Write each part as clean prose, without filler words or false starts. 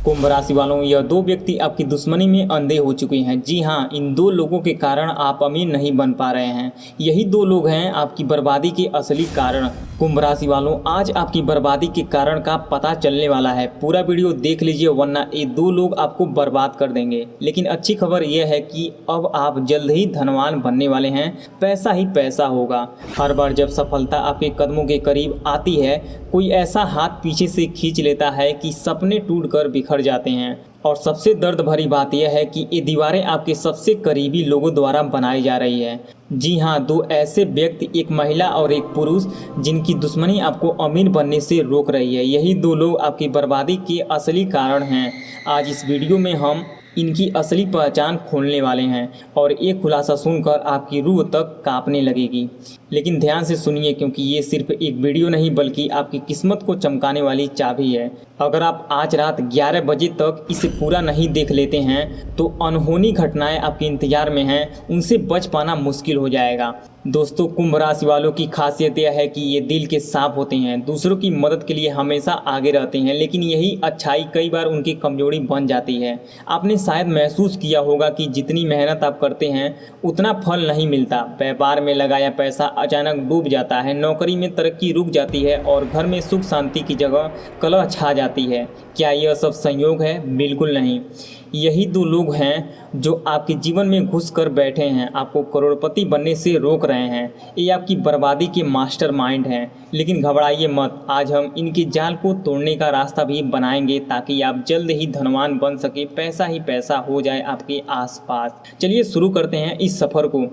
कुंभ राशि वालों, यह दो व्यक्ति आपकी दुश्मनी में अंधे हो चुके हैं। जी हाँ, इन दो लोगों के कारण आप अमीर नहीं बन पा रहे हैं। यही दो लोग हैं आपकी बर्बादी के असली कारण। कुंभ राशि वालों, आज आपकी बर्बादी के कारण का पता चलने वाला है। पूरा वीडियो देख लीजिए, वरना ये दो लोग आपको बर्बाद कर देंगे। लेकिन अच्छी खबर यह है कि अब आप जल्द ही धनवान बनने वाले हैं। पैसा ही पैसा होगा। हर बार जब सफलता आपके कदमों के करीब आती है, कोई ऐसा हाथ पीछे से खींच लेता है कि सपने टूटकर बिखर जाते हैं। और सबसे दर्द भरी बात यह है कि ये दीवारें आपके सबसे करीबी लोगों द्वारा बनाई जा रही है। जी हाँ, दो ऐसे व्यक्ति, एक महिला और एक पुरुष, जिनकी दुश्मनी आपको अमीर बनने से रोक रही है। यही दो लोग आपकी बर्बादी के असली कारण हैं। आज इस वीडियो में हम इनकी असली पहचान खोलने वाले हैं और एक खुलासा सुनकर आपकी रूह तक कांपने लगेगी। लेकिन ध्यान से सुनिए, क्योंकि ये सिर्फ एक वीडियो नहीं बल्कि आपकी किस्मत को चमकाने वाली चाबी है। अगर आप आज रात 11 बजे तक इसे पूरा नहीं देख लेते हैं तो अनहोनी घटनाएं आपके इंतजार में हैं, उनसे बच पाना मुश्किल हो जाएगा। दोस्तों, कुंभ राशि वालों की खासियत यह है कि ये दिल के साफ होते हैं, दूसरों की मदद के लिए हमेशा आगे रहते हैं। लेकिन यही अच्छाई कई बार उनकी कमजोरी बन जाती है। आपने शायद महसूस किया होगा कि जितनी मेहनत आप करते हैं उतना फल नहीं मिलता। व्यापार में लगाया पैसा अचानक डूब जाता है, नौकरी में तरक्की रुक जाती है और घर में सुख शांति की जगह कलह छा जाती है। क्या यह सब संयोग है? बिल्कुल नहीं। यही दो लोग हैं जो आपके जीवन में घुस कर बैठे हैं, आपको करोड़पति बनने से रोक रहे हैं। ये आपकी बर्बादी के मास्टरमाइंड हैं। लेकिन घबराइए मत, आज हम इनके जाल को तोड़ने का रास्ता भी बनाएंगे ताकि आप जल्द ही धनवान बन सके, पैसा ही पैसा हो जाए आपके आसपास। चलिए शुरू करते हैं इस सफ़र को।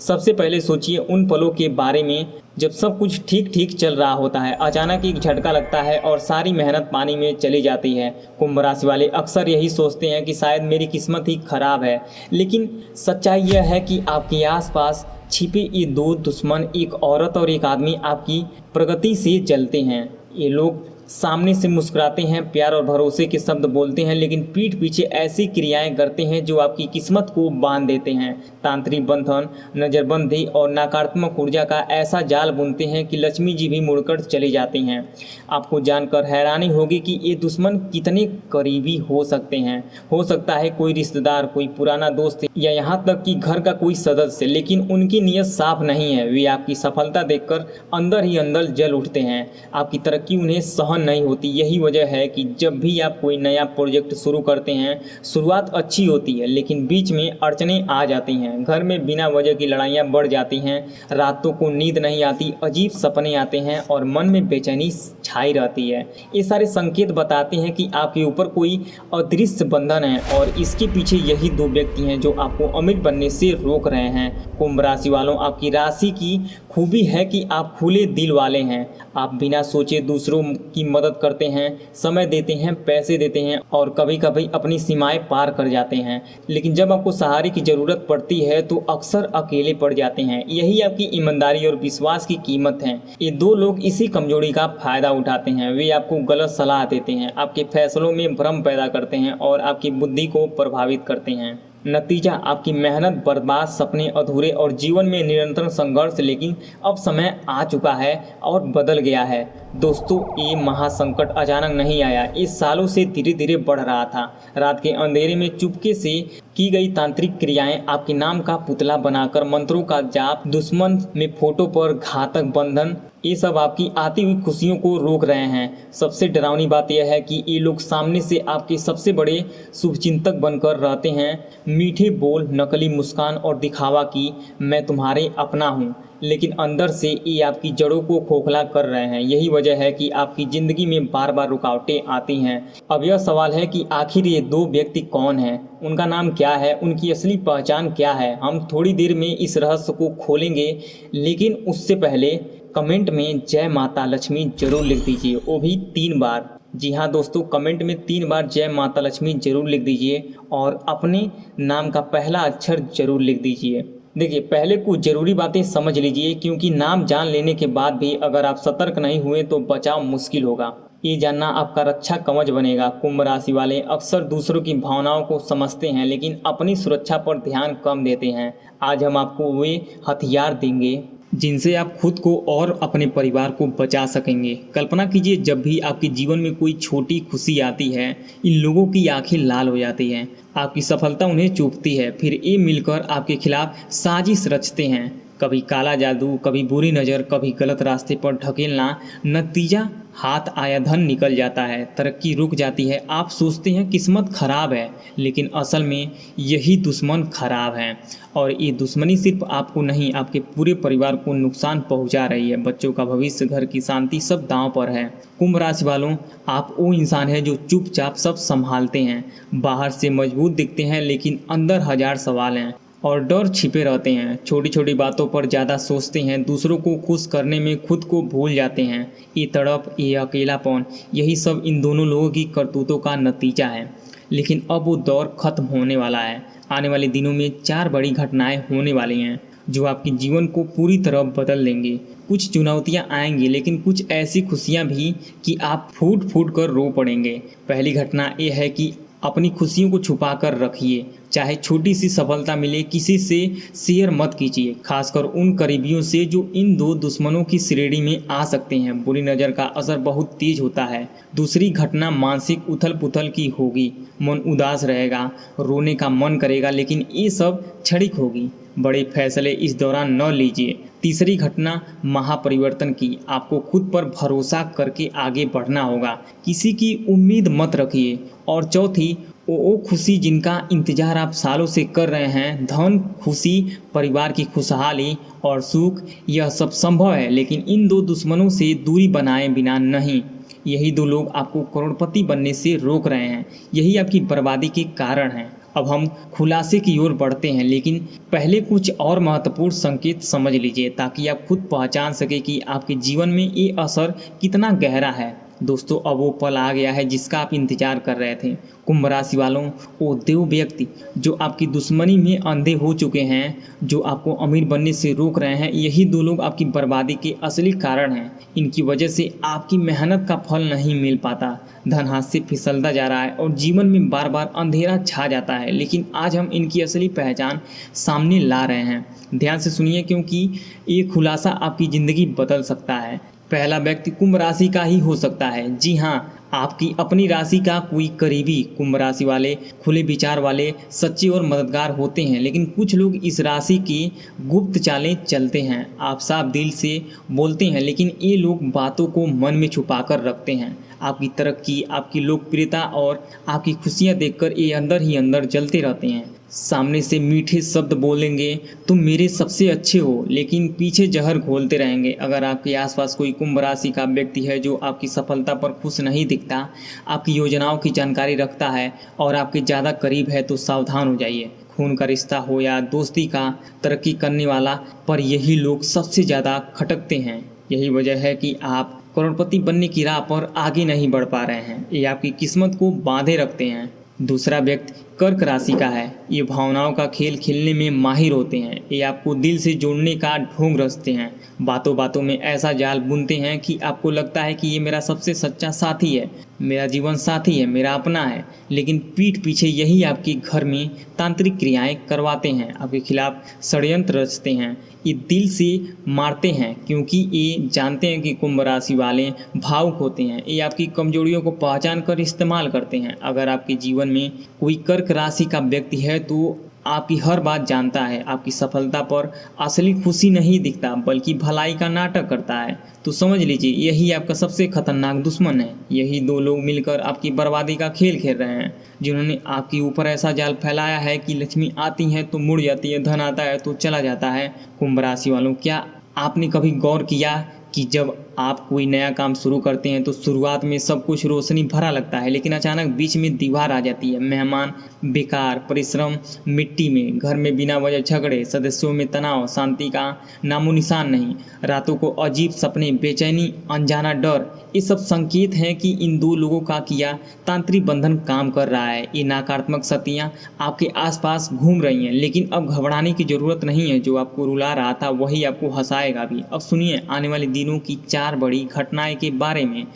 सबसे पहले सोचिए उन पलों के बारे में जब सब कुछ ठीक ठीक चल रहा होता है, अचानक एक झटका लगता है और सारी मेहनत पानी में चली जाती है। कुंभ राशि वाले अक्सर यही सोचते हैं कि शायद मेरी किस्मत ही खराब है। लेकिन सच्चाई यह है कि आपके आसपास छिपे ये दो दुश्मन, एक औरत और एक आदमी, आपकी प्रगति से जलते हैं। ये लोग सामने से मुस्कुराते हैं, प्यार और भरोसे के शब्द बोलते हैं, लेकिन पीठ पीछे ऐसी क्रियाएं करते हैं जो आपकी किस्मत को बांध देते हैं। तांत्रिक बंधन, नज़रबंदी और नकारात्मक ऊर्जा का ऐसा जाल बुनते हैं कि लक्ष्मी जी भी मुड़कर चली जाती हैं। आपको जानकर हैरानी होगी कि ये दुश्मन कितने करीबी हो सकते हैं। हो सकता है कोई रिश्तेदार, कोई पुराना दोस्त या यहाँ तक कि घर का कोई सदस्य, लेकिन उनकी नीयत साफ नहीं है। वे आपकी सफलता देखकर अंदर ही अंदर जल उठते हैं। आपकी तरक्की उन्हें सहन नहीं होती। यही वजह है कि जब भी आप कोई नया प्रोजेक्ट शुरू करते हैं, शुरुआत अच्छी होती है लेकिन बीच में अड़चनें आ जाती हैं। घर में बिना वजह की लड़ाइयाँ बढ़ जाती हैं, रातों को नींद नहीं आती, अजीब सपने आते हैं और मन में बेचैनी छाई रहती है। ये सारे संकेत बताते हैं कि आपके ऊपर कोई अदृश्य बंधन है और इसके पीछे यही दो व्यक्ति हैं जो आपको अमीर बनने से रोक रहे हैं। कुंभ राशि वालों, आपकी राशि की खूबी है कि आप खुले दिल वाले हैं। आप बिना सोचे दूसरों की मदद करते हैं, समय देते हैं, पैसे देते हैं और कभी कभी अपनी सीमाएं पार कर जाते हैं। लेकिन जब आपको सहारे की ज़रूरत पड़ती है तो अक्सर अकेले पड़ जाते हैं। यही आपकी ईमानदारी और विश्वास की कीमत है। ये दो लोग इसी कमजोरी का फायदा उठाते हैं। वे आपको गलत सलाह देते हैं, आपके फैसलों में भ्रम पैदा करते हैं और आपकी बुद्धि को प्रभावित करते हैं। नतीजा आपकी मेहनत बर्बाद, सपने अधूरे और जीवन में निरंतर संघर्ष। लेकिन अब समय आ चुका है और बदल गया है। दोस्तों, ये महासंकट अचानक नहीं आया, इस सालों से धीरे धीरे बढ़ रहा था। रात के अंधेरे में चुपके से की गई तांत्रिक क्रियाएं, आपके नाम का पुतला बनाकर मंत्रों का जाप, दुश्मन में फोटो पर घातक बंधन, ये सब आपकी आती हुई खुशियों को रोक रहे हैं। सबसे डरावनी बात यह है कि ये लोग सामने से आपके सबसे बड़े शुभचिंतक बनकर रहते हैं। मीठे बोल, नकली मुस्कान और दिखावा की मैं तुम्हारे अपना हूँ, लेकिन अंदर से ये आपकी जड़ों को खोखला कर रहे हैं। यही वजह है कि आपकी ज़िंदगी में बार बार रुकावटें आती हैं। अब यह सवाल है कि आखिर ये दो व्यक्ति कौन हैं, उनका नाम क्या है, उनकी असली पहचान क्या है। हम थोड़ी देर में इस रहस्य को खोलेंगे, लेकिन उससे पहले कमेंट में जय माता लक्ष्मी जरूर लिख दीजिए, वो भी 3 बार। जी हाँ दोस्तों, कमेंट में 3 बार जय माता लक्ष्मी जरूर लिख दीजिए और अपने नाम का पहला अक्षर जरूर लिख दीजिए। देखिए, पहले कुछ ज़रूरी बातें समझ लीजिए, क्योंकि नाम जान लेने के बाद भी अगर आप सतर्क नहीं हुए तो बचाव मुश्किल होगा। ये जानना आपका रक्षा कवच बनेगा। कुंभ राशि वाले अक्सर दूसरों की भावनाओं को समझते हैं लेकिन अपनी सुरक्षा पर ध्यान कम देते हैं। आज हम आपको वे हथियार देंगे जिनसे आप खुद को और अपने परिवार को बचा सकेंगे। कल्पना कीजिए, जब भी आपके जीवन में कोई छोटी खुशी आती है, इन लोगों की आंखें लाल हो जाती हैं। आपकी सफलता उन्हें चुभती है, फिर ये मिलकर आपके खिलाफ साजिश रचते हैं। कभी काला जादू, कभी बुरी नज़र, कभी गलत रास्ते पर ढकेलना। नतीजा, हाथ आया धन निकल जाता है, तरक्की रुक जाती है। आप सोचते हैं किस्मत खराब है, लेकिन असल में यही दुश्मन खराब हैं। और ये दुश्मनी सिर्फ आपको नहीं, आपके पूरे परिवार को नुकसान पहुंचा रही है। बच्चों का भविष्य, घर की शांति, सब दांव पर है। कुंभ राशि वालों, आप वो इंसान हैं जो चुपचाप सब संभालते हैं। बाहर से मजबूत दिखते हैं, लेकिन अंदर हजार सवाल हैं और डर छिपे रहते हैं। छोटी छोटी बातों पर ज़्यादा सोचते हैं, दूसरों को खुश करने में खुद को भूल जाते हैं। ये तड़प, ये अकेलापन, यही सब इन दोनों लोगों की करतूतों का नतीजा है। लेकिन अब वो दौर खत्म होने वाला है। आने वाले दिनों में 4 बड़ी घटनाएं होने वाली हैं जो आपके जीवन को पूरी तरह बदल देंगे। कुछ चुनौतियां आएंगी, लेकिन कुछ ऐसी खुशियां भी कि आप फूट फूट कर रो पड़ेंगे। पहली घटना ये है कि अपनी खुशियों को छुपा कर रखिए। चाहे छोटी सी सफलता मिले, किसी से शेयर मत कीजिए, खासकर उन करीबियों से जो इन दो दुश्मनों की श्रेणी में आ सकते हैं। बुरी नज़र का असर बहुत तेज होता है। दूसरी घटना मानसिक उथल पुथल की होगी। मन उदास रहेगा, रोने का मन करेगा, लेकिन ये सब क्षणिक होगी। बड़े फैसले इस दौरान न लीजिए। तीसरी घटना महापरिवर्तन की। आपको खुद पर भरोसा करके आगे बढ़ना होगा, किसी की उम्मीद मत रखिए। और चौथी, वो खुशी जिनका इंतजार आप सालों से कर रहे हैं, धन, खुशी, परिवार की खुशहाली और सुख, यह सब संभव है, लेकिन इन दो दुश्मनों से दूरी बनाए बिना नहीं। यही दो लोग आपको करोड़पति बनने से रोक रहे हैं, यही आपकी बर्बादी के कारण हैं। अब हम खुलासे की ओर बढ़ते हैं, लेकिन पहले कुछ और महत्वपूर्ण संकेत समझ लीजिए, ताकि आप खुद पहचान सके कि आपके जीवन में ये असर कितना गहरा है। दोस्तों, अब वो पल आ गया है जिसका आप इंतजार कर रहे थे। कुंभ राशि वालों, वो देव व्यक्ति जो आपकी दुश्मनी में अंधे हो चुके हैं, जो आपको अमीर बनने से रोक रहे हैं, यही दो लोग आपकी बर्बादी के असली कारण हैं। इनकी वजह से आपकी मेहनत का फल नहीं मिल पाता, धन हाथ से फिसलता जा रहा है और जीवन में बार बार अंधेरा छा जाता है। लेकिन आज हम इनकी असली पहचान सामने ला रहे हैं। ध्यान से सुनिए, क्योंकि ये खुलासा आपकी ज़िंदगी बदल सकता है। पहला व्यक्ति कुंभ राशि का ही हो सकता है। जी हाँ, आपकी अपनी राशि का कोई करीबी। कुंभ राशि वाले खुले विचार वाले, सच्चे और मददगार होते हैं, लेकिन कुछ लोग इस राशि की गुप्त चालें चलते हैं। आप साफ दिल से बोलते हैं, लेकिन ये लोग बातों को मन में छुपा कर रखते हैं। आपकी तरक्की, आपकी लोकप्रियता और आपकी खुशियाँ देखकर ये अंदर ही अंदर जलते रहते हैं। सामने से मीठे शब्द बोलेंगे, तुम मेरे सबसे अच्छे हो, लेकिन पीछे जहर घोलते रहेंगे। अगर आपके आसपास कोई कुंभ राशि का व्यक्ति है जो आपकी सफलता पर खुश नहीं दिखता, आपकी योजनाओं की जानकारी रखता है और आपके ज़्यादा करीब है, तो सावधान हो जाइए। खून का रिश्ता हो या दोस्ती का, तरक्की करने वाला पर यही लोग सबसे ज़्यादा खटकते हैं। यही वजह है कि आप करोड़पति बनने की राह पर आगे नहीं बढ़ पा रहे हैं। ये आपकी किस्मत को बांधे रखते हैं। दूसरा व्यक्ति कर्क राशि का है। ये भावनाओं का खेल खेलने में माहिर होते हैं। ये आपको दिल से जोड़ने का ढोंग रचते हैं। बातों बातों में ऐसा जाल बुनते हैं कि आपको लगता है कि ये मेरा सबसे सच्चा साथी है, मेरा जीवन साथी है, मेरा अपना है। लेकिन पीठ पीछे यही आपके घर में तांत्रिक क्रियाएं करवाते हैं, आपके खिलाफ षड्यंत्र रचते हैं। ये दिल से मारते हैं, क्योंकि ये जानते हैं कि कुंभ राशि वाले भावुक होते हैं। ये आपकी कमजोरियों को पहचान कर इस्तेमाल करते हैं। अगर आपके जीवन में कोई कर्क राशि का व्यक्ति है, तो आपकी हर बात जानता है, आपकी सफलता पर असली खुशी नहीं दिखता, बल्कि भलाई का नाटक करता है। तो समझ लीजिए, यही आपका सबसे खतरनाक दुश्मन है। यही दो लोग मिलकर आपकी बर्बादी का खेल खेल रहे हैं, जिन्होंने आपके ऊपर ऐसा जाल फैलाया है कि लक्ष्मी आती है तो मुड़ जाती है, धन आता है तो चला जाता है। कुंभ राशि वालों, क्या आपने कभी गौर किया कि जब आप कोई नया काम शुरू करते हैं तो शुरुआत में सब कुछ रोशनी भरा लगता है, लेकिन अचानक बीच में दीवार आ जाती है। मेहमान बेकार, परिश्रम मिट्टी में, घर में बिना वजह झगड़े, सदस्यों में तनाव, शांति का नामो निशान नहीं। रातों को अजीब सपने, बेचैनी, अनजाना डर, ये सब संकेत हैं कि इन दो लोगों का किया तांत्रिक बंधन काम कर रहा है। ये नकारात्मक शक्तियाँ आपके आसपास घूम रही हैं, लेकिन अब घबराने की ज़रूरत नहीं है। जो आपको रुला रहा था वही आपको हंसाएगा भी। अब सुनिए आने वाले दिनों की 4 बड़ी घटनाएं के बारे में।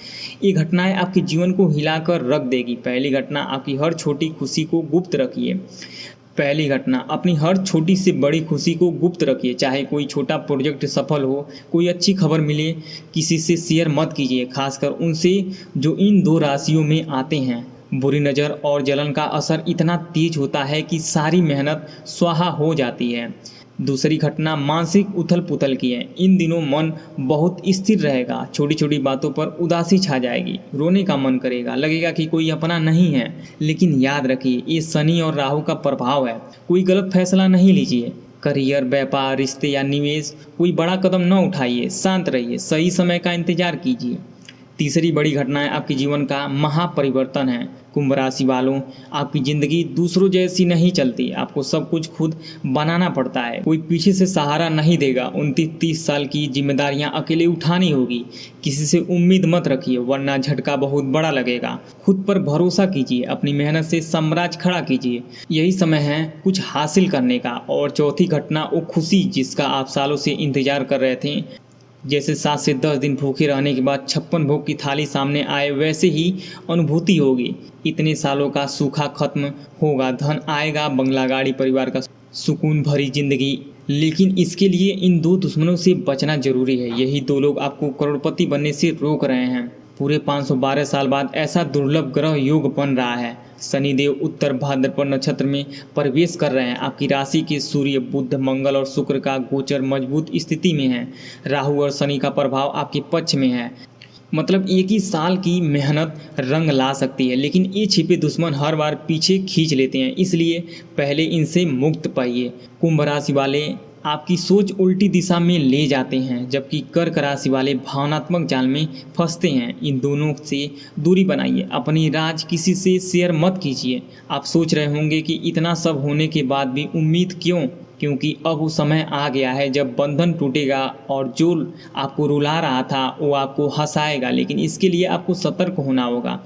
ये घटनाएं आपके जीवन को हिलाकर रख देगी। पहली घटना, आपकी हर छोटी खुशी को गुप्त रखिए। पहली घटना, अपनी हर छोटी से बड़ी खुशी को गुप्त रखिए। चाहे कोई छोटा प्रोजेक्ट सफल हो, कोई अच्छी खबर मिले, किसी से शेयर मत कीजिए, खासकर उनसे जो इन दो राशियों में आते हैं। बुरी नज़र और जलन का असर इतना तेज होता है कि सारी मेहनत स्वाहा हो जाती है। दूसरी घटना, मानसिक उथल पुथल की है। इन दिनों मन बहुत स्थिर रहेगा, छोटी छोटी बातों पर उदासी छा जाएगी, रोने का मन करेगा, लगेगा कि कोई अपना नहीं है। लेकिन याद रखिए, ये शनि और राहु का प्रभाव है। कोई गलत फैसला नहीं लीजिए। करियर, व्यापार, रिश्ते या निवेश, कोई बड़ा कदम न उठाइए, शांत रहिए, सही समय का इंतजार कीजिए। तीसरी बड़ी घटना आपके जीवन का महापरिवर्तन है। कुंभ राशि वालों, आपकी ज़िंदगी दूसरों जैसी नहीं चलती। आपको सब कुछ खुद बनाना पड़ता है, कोई पीछे से सहारा नहीं देगा। 29-30 साल की जिम्मेदारियां अकेले उठानी होगी। किसी से उम्मीद मत रखिए, वरना झटका बहुत बड़ा लगेगा। खुद पर भरोसा कीजिए, अपनी मेहनत से साम्राज्य खड़ा कीजिए। यही समय है कुछ हासिल करने का। और चौथी घटना, वो खुशी जिसका आप सालों से इंतजार कर रहे थे। जैसे 7 से 10 दिन भूखे रहने के बाद 56 भोग की थाली सामने आए, वैसे ही अनुभूति होगी। इतने सालों का सूखा खत्म होगा, धन आएगा, बंगला, गाड़ी, परिवार का सुकून भरी जिंदगी। लेकिन इसके लिए इन दो दुश्मनों से बचना जरूरी है। यही दो लोग आपको करोड़पति बनने से रोक रहे हैं। पूरे 512 साल बाद ऐसा दुर्लभ ग्रह योग बन रहा है। शनिदेव उत्तर भाद्रपद नक्षत्र में प्रवेश कर रहे हैं। आपकी राशि के सूर्य, बुध, मंगल और शुक्र का गोचर मजबूत स्थिति में है। राहु और शनि का प्रभाव आपके पक्ष में है। मतलब एक ही साल की मेहनत रंग ला सकती है, लेकिन ये छिपे दुश्मन हर बार पीछे खींच लेते हैं। इसलिए पहले इनसे मुक्त पाइए। कुंभ राशि वाले आपकी सोच उल्टी दिशा में ले जाते हैं, जबकि कर्क राशि वाले भावनात्मक जाल में फंसते हैं। इन दोनों से दूरी बनाइए। अपनी राज किसी से शेयर मत कीजिए। आप सोच रहे होंगे कि इतना सब होने के बाद भी उम्मीद क्यों? क्योंकि अब वो समय आ गया है जब बंधन टूटेगा और जो आपको रुला रहा था वो आपको हंसाएगा। लेकिन इसके लिए आपको सतर्क होना होगा।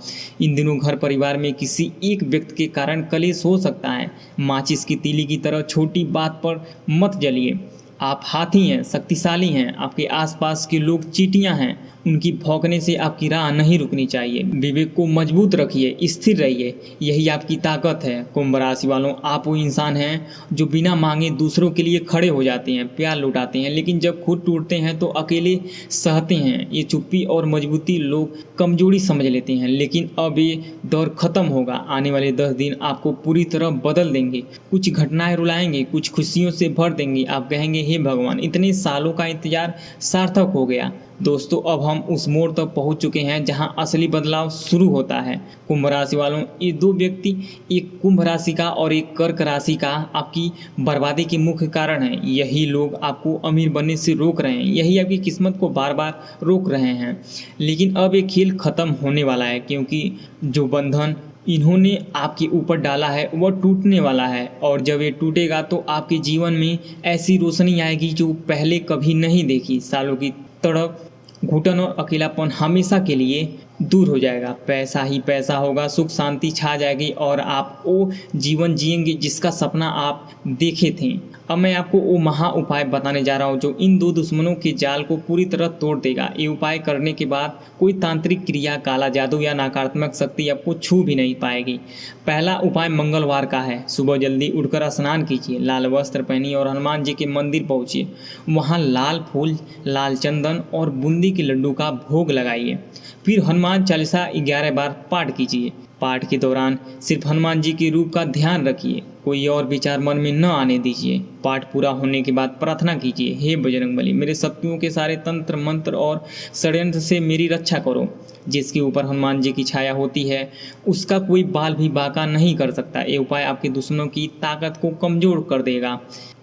इन दिनों घर परिवार में किसी एक व्यक्ति के कारण कलेश हो सकता है। माचिस की तीली की तरह छोटी बात पर मत जलिए। आप हाथी हैं, शक्तिशाली हैं। आपके आसपास के लोग चींटियां हैं, उनकी भौंकने से आपकी राह नहीं रुकनी चाहिए। विवेक को मजबूत रखिए, स्थिर रहिए, यही आपकी ताकत है। कुंभ राशि वालों, आप वो इंसान हैं जो बिना मांगे दूसरों के लिए खड़े हो जाते हैं, प्यार लुटाते हैं, लेकिन जब खुद टूटते हैं तो अकेले सहते हैं। ये चुप्पी और मजबूती लोग कमजोरी समझ लेते हैं, लेकिन अब ये दौर खत्म होगा। आने वाले 10 दिन आपको पूरी तरह बदल देंगे। कुछ घटनाएं रुलाएंगे, कुछ खुशियों से भर देंगी। आप कहेंगे, हे भगवान, इतने सालों का इंतजार सार्थक हो गया। दोस्तों, अब हम उस मोड़ तक पहुंच चुके हैं जहां असली बदलाव शुरू होता है। कुंभ राशि वालों, ये दो व्यक्ति, एक कुंभ राशि का और एक कर्क राशि का, आपकी बर्बादी के मुख्य कारण हैं। यही लोग आपको अमीर बनने से रोक रहे हैं, यही आपकी किस्मत को बार बार रोक रहे हैं। लेकिन अब ये खेल खत्म होने वाला है, क्योंकि जो बंधन इन्होंने आपके ऊपर डाला है वह टूटने वाला है। और जब ये टूटेगा तो आपके जीवन में ऐसी रोशनी आएगी जो पहले कभी नहीं देखी। सालों की तड़प, घुटन और अकेलापन हमेशा के लिए दूर हो जाएगा। पैसा ही पैसा होगा, सुख शांति छा जाएगी और आप वो जीवन जिएंगे जिसका सपना आप देखे थे। अब मैं आपको वो महा उपाय बताने जा रहा हूँ जो इन दो दुश्मनों के जाल को पूरी तरह तोड़ देगा। ये उपाय करने के बाद कोई तांत्रिक क्रिया, काला जादू या नकारात्मक शक्ति आपको छू भी नहीं पाएगी। पहला उपाय मंगलवार का है। सुबह जल्दी उठकर स्नान कीजिए, लाल वस्त्र पहनिए और हनुमान जी के मंदिर पहुँचिए। वहाँ लाल फूल, लाल चंदन और बूंदी के लड्डू का भोग लगाइए। फिर हनुमान चालीसा 11 बार पाठ कीजिए। पाठ के दौरान सिर्फ हनुमान जी के रूप का ध्यान रखिए, कोई और विचार मन में न आने दीजिए। पाठ पूरा होने के बाद प्रार्थना कीजिए, हे बजरंगबली, मेरे शत्रुओं के सारे तंत्र मंत्र और षड्यंत्र से मेरी रक्षा करो। जिसके ऊपर हनुमान जी की छाया होती है उसका कोई बाल भी बांका नहीं कर सकता। ये उपाय आपके दुश्मनों की ताकत को कमजोर कर देगा।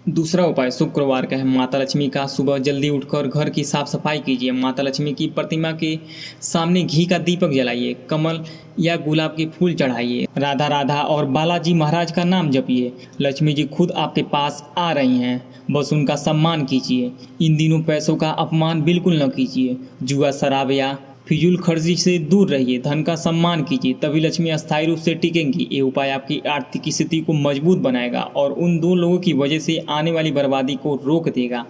दूसरा उपाय शुक्रवार का है। माता लक्ष्मी का सुबह जल्दी उठकर घर की साफ सफाई कीजिए। माता लक्ष्मी की प्रतिमा के सामने घी का दीपक जलाइए, कमल या गुलाब के फूल चढ़ाइए, राधा राधा और बालाजी महाराज का नाम जपिए। लक्ष्मी जी खुद आपके पास आ रही हैं, बस उनका सम्मान कीजिए। इन दिनों पैसों का अपमान बिल्कुल न कीजिए। जुआ, शराब या फिजूल खर्ची से दूर रहिए, धन का सम्मान कीजिए, तभी लक्ष्मी अस्थायी रूप से टिकेंगी। ये उपाय आपकी आर्थिक स्थिति को मजबूत बनाएगा और उन दो लोगों की वजह से आने वाली बर्बादी को रोक देगा।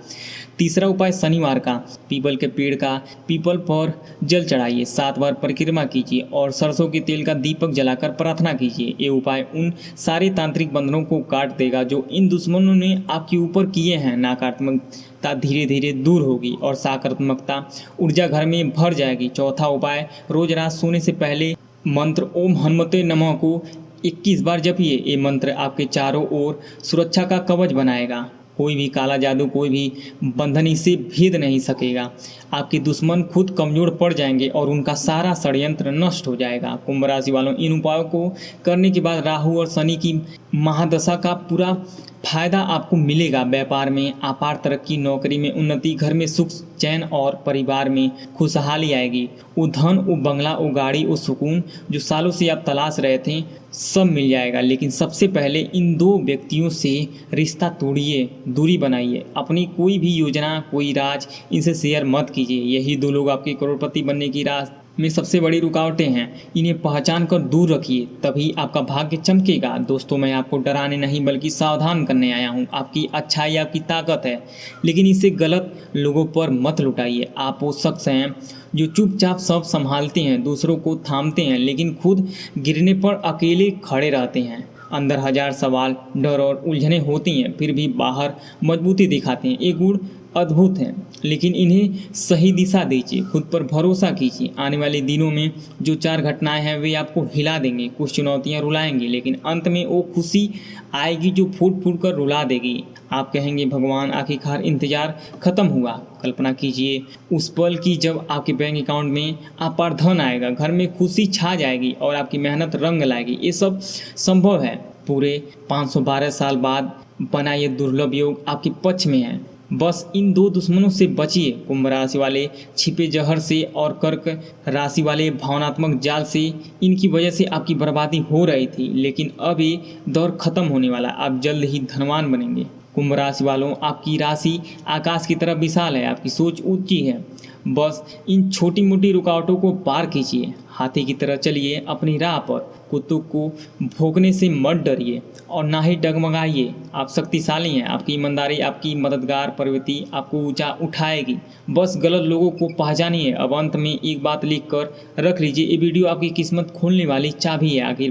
तीसरा उपाय शनिवार का, पीपल के पेड़ का पीपल पर जल चढ़ाइए, 7 बार परिक्रमा कीजिए और सरसों के तेल का दीपक जलाकर प्रार्थना कीजिए। ये उपाय उन सारे तांत्रिक बंधनों को काट देगा जो इन दुश्मनों ने आपके ऊपर किए हैं। नकारात्मकता धीरे धीरे दूर होगी और सकारात्मकता ऊर्जा घर में भर जाएगी। चौथा उपाय, रोज रात सोने से पहले मंत्र ओम हनुमते नमः को 21 बार जपिए। ये मंत्र आपके चारों ओर सुरक्षा का कवच बनाएगा। कोई भी काला जादू, कोई भी बंधन इसे भेद नहीं सकेगा। आपके दुश्मन खुद कमज़ोर पड़ जाएंगे और उनका सारा षड्यंत्र नष्ट हो जाएगा। कुंभ राशि वालों, इन उपायों को करने के बाद राहु और शनि की महादशा का पूरा फायदा आपको मिलेगा। व्यापार में अपार तरक्की, नौकरी में उन्नति, घर में सुख चैन और परिवार में खुशहाली आएगी। वो धन, वो बंगला, वो गाड़ी, वो सुकून जो सालों से आप तलाश रहे थे सब मिल जाएगा। लेकिन सबसे पहले इन दो व्यक्तियों से रिश्ता तोड़िए, दूरी बनाइए। अपनी कोई भी योजना, कोई राज इनसे शेयर मत कीजिए। यही दो लोग आपके करोड़पति बनने की राह में सबसे बड़ी रुकावटें हैं। इन्हें पहचान कर दूर रखिए, तभी आपका भाग्य चमकेगा। दोस्तों, मैं आपको डराने नहीं बल्कि सावधान करने आया हूँ। आपकी अच्छाई आपकी ताकत है, लेकिन इसे गलत लोगों पर मत लुटाइए। आप वो शख्स हैं जो चुपचाप सब संभालते हैं, दूसरों को थामते हैं, लेकिन खुद गिरने पर अकेले खड़े रहते हैं। अंदर हजार सवाल, डर और उलझनें होती हैं, फिर भी बाहर मजबूती दिखाते हैं। ये गुण अद्भुत हैं, लेकिन इन्हें सही दिशा दीजिए। खुद पर भरोसा कीजिए। आने वाले दिनों में जो 4 घटनाएं हैं वे आपको हिला देंगे। कुछ चुनौतियां रुलाएंगी, लेकिन अंत में वो खुशी आएगी जो फूट फूट कर रुला देगी। आप कहेंगे, भगवान आखिरकार इंतजार खत्म हुआ। कल्पना कीजिए उस पल की जब आपके बैंक अकाउंट में अपार धन आएगा, घर में खुशी छा जाएगी और आपकी मेहनत रंग लाएगी। ये सब संभव है। पूरे 512 साल बाद बना ये दुर्लभ योग आपके पक्ष में है। बस इन दो दुश्मनों से बचिए। कुंभ राशि वाले छिपे जहर से और कर्क राशि वाले भावनात्मक जाल से। इनकी वजह से आपकी बर्बादी हो रही थी, लेकिन अब ये दौर खत्म होने वाला है। आप जल्द ही धनवान बनेंगे। कुंभ राशि वालों, आपकी राशि आकाश की तरफ विशाल है, आपकी सोच ऊंची है। बस इन छोटी मोटी रुकावटों को पार कीजिए। हाथी की तरह चलिए अपनी राह पर। कुत्तों को भौंकने से मत डरिए और ना ही डगमगाइए। आप शक्तिशाली हैं। आपकी ईमानदारी, आपकी मददगार प्रवृत्ति आपको ऊंचा उठाएगी। बस गलत लोगों को पहचानिए। अब अंत में एक बात लिख कर रख लीजिए, ये वीडियो आपकी किस्मत खोलने वाली चाबी है। आखिर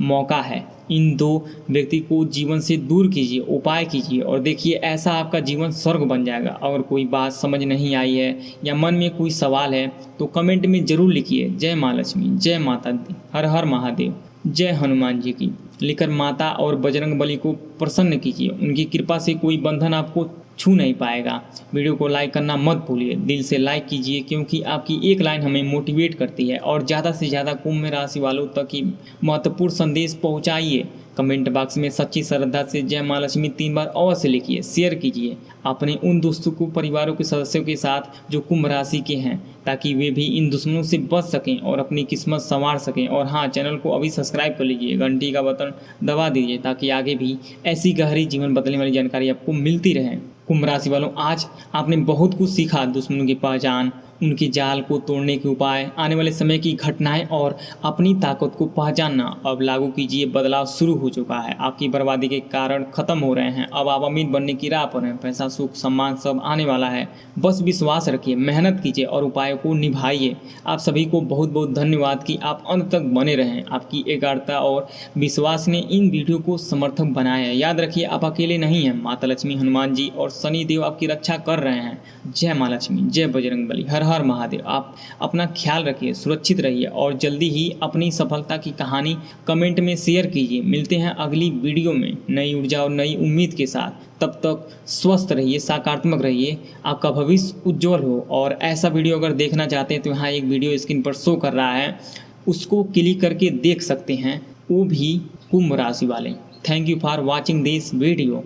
मौका है। इन दो व्यक्ति को जीवन से दूर कीजिए, उपाय कीजिए और देखिए ऐसा आपका जीवन स्वर्ग बन जाएगा। अगर कोई बात समझ नहीं आई है या मन में कोई सवाल है तो कमेंट में ज़रूर लिखिए। जय माँ लक्ष्मी, जय माता दी, हर हर महादेव, जय हनुमान जी की लिखकर माता और बजरंग बली को प्रसन्न कीजिए। उनकी कृपा से कोई बंधन आपको छू नहीं पाएगा। वीडियो को लाइक करना मत भूलिए। दिल से लाइक कीजिए, क्योंकि आपकी एक लाइन हमें मोटिवेट करती है। और ज़्यादा से ज़्यादा कुंभ राशि वालों तक ही महत्वपूर्ण संदेश पहुंचाइए। कमेंट बॉक्स में सच्ची श्रद्धा से जय माँ लक्ष्मी 3 बार अवश्य लिखिए। शेयर कीजिए अपने उन दोस्तों को, परिवारों के सदस्यों के साथ जो कुंभ राशि के हैं, ताकि वे भी इन दुश्मनों से बच सकें और अपनी किस्मत संवार सकें। और हाँ, चैनल को अभी सब्सक्राइब कर लीजिए, घंटी का बटन दबा दीजिए, ताकि आगे भी ऐसी गहरी जीवन बदलने वाली जानकारी आपको मिलती रहे। कुंभ राशि वालों, आज आपने बहुत कुछ सीखा। दुश्मनों की पहचान, उनके जाल को तोड़ने के उपाय, आने वाले समय की घटनाएं और अपनी ताकत को पहचानना अब लागू कीजिए। बदलाव शुरू हो चुका है। आपकी बर्बादी के कारण खत्म हो रहे हैं। अब आप अमीर बनने की राह पर हैं। पैसा, सुख, सम्मान सब आने वाला है। बस विश्वास रखिए, मेहनत कीजिए और उपायों को निभाइए। आप सभी को बहुत बहुत धन्यवाद कि आप अंत तक बने रहें। आपकी एकाग्रता और विश्वास ने इन वीडियो को समर्थक बनाया है। याद रखिए, आप अकेले नहीं हैं। माता लक्ष्मी, हनुमान जी और शनि देव आपकी रक्षा कर रहे हैं। जय माँ लक्ष्मी, जय बजरंग बली, हर हर महादेव। आप अपना ख्याल रखिए, सुरक्षित रहिए और जल्दी ही अपनी सफलता की कहानी कमेंट में शेयर कीजिए। मिलते हैं अगली वीडियो में नई ऊर्जा और नई उम्मीद के साथ। तब तक स्वस्थ रहिए, सकारात्मक रहिए, आपका भविष्य उज्जवल हो। और ऐसा वीडियो अगर देखना चाहते हैं तो यहाँ एक वीडियो स्क्रीन पर शो कर रहा है, उसको क्लिक करके देख सकते हैं, वो भी कुंभ राशि वाले। Thank you for watching this video.